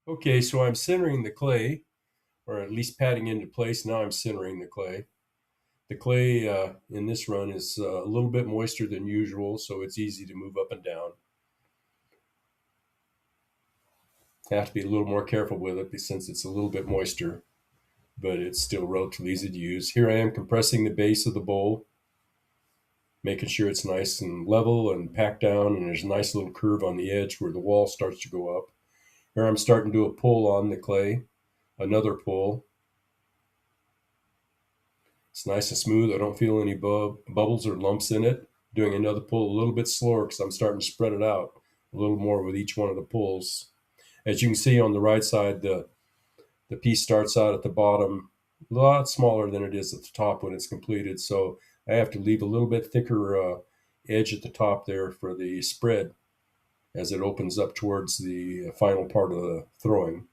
Okay, so I'm centering the clay, or at least patting into place. Now I'm centering the clay. The clay in this run is a little bit moister than usual, so it's easy to move up and down. I have to be a little more careful with it since it's a little bit moister, but it's still relatively easy to use. Here I am compressing the base of the bowl, making sure it's nice and level and packed down, and there's a nice little curve on the edge where the wall starts to go up. Here I'm starting to do a pull on the clay, another pull. It's nice and smooth. I don't feel any bubbles or lumps in it. Doing another pull a little bit slower because I'm starting to spread it out a little more with each one of the pulls. As you can see on the right side, the piece starts out at the bottom a lot smaller than it is at the top when it's completed. So I have to leave a little bit thicker edge at the top there for the spread as it opens up towards the final part of the throwing.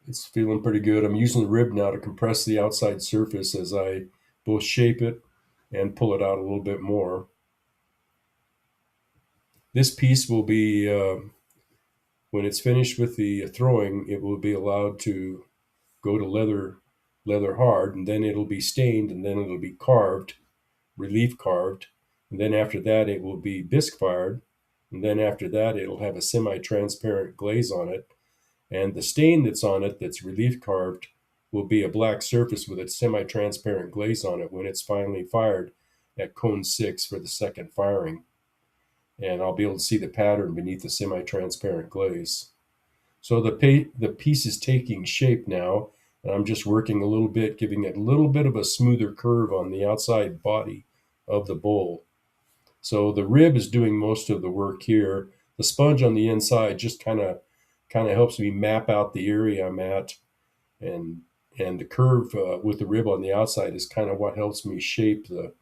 It's feeling pretty good. I'm using the rib now to compress the outside surface as I both shape it and pull it out a little bit more. This piece will be, when it's finished with the throwing, it will be allowed to go to leather hard, and then it'll be stained, and then it'll be carved, relief carved, and then after that it will be bisque fired, and then after that it'll have a semi-transparent glaze on it, and the stain that's on it that's relief carved will be a black surface with a semi-transparent glaze on it when it's finally fired at cone 6 for the second firing. And I'll be able to see the pattern beneath the semi-transparent glaze. So the piece is taking shape now, and I'm just working a little bit, giving it a little bit of a smoother curve on the outside body of the bowl. So the rib is doing most of the work here. The sponge on the inside just kind of helps me map out the area I'm at, and the curve with the rib on the outside is kind of what helps me shape the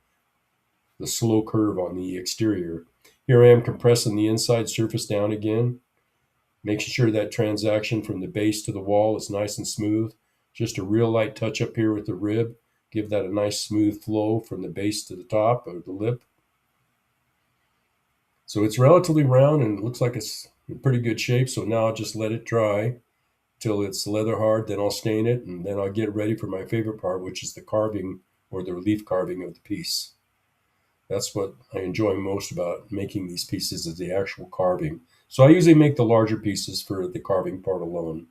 slow curve on the exterior. Here I am compressing the inside surface down again, making sure that transaction from the base to the wall is nice and smooth. Just a real light touch up here with the rib. Give that a nice smooth flow from the base to the top of the lip. So it's relatively round and it looks like it's in pretty good shape. So now I'll just let it dry till it's leather hard. Then I'll stain it, and then I'll get ready for my favorite part, which is the carving or the relief carving of the piece. That's what I enjoy most about making these pieces is the actual carving. So I usually make the larger pieces for the carving part alone.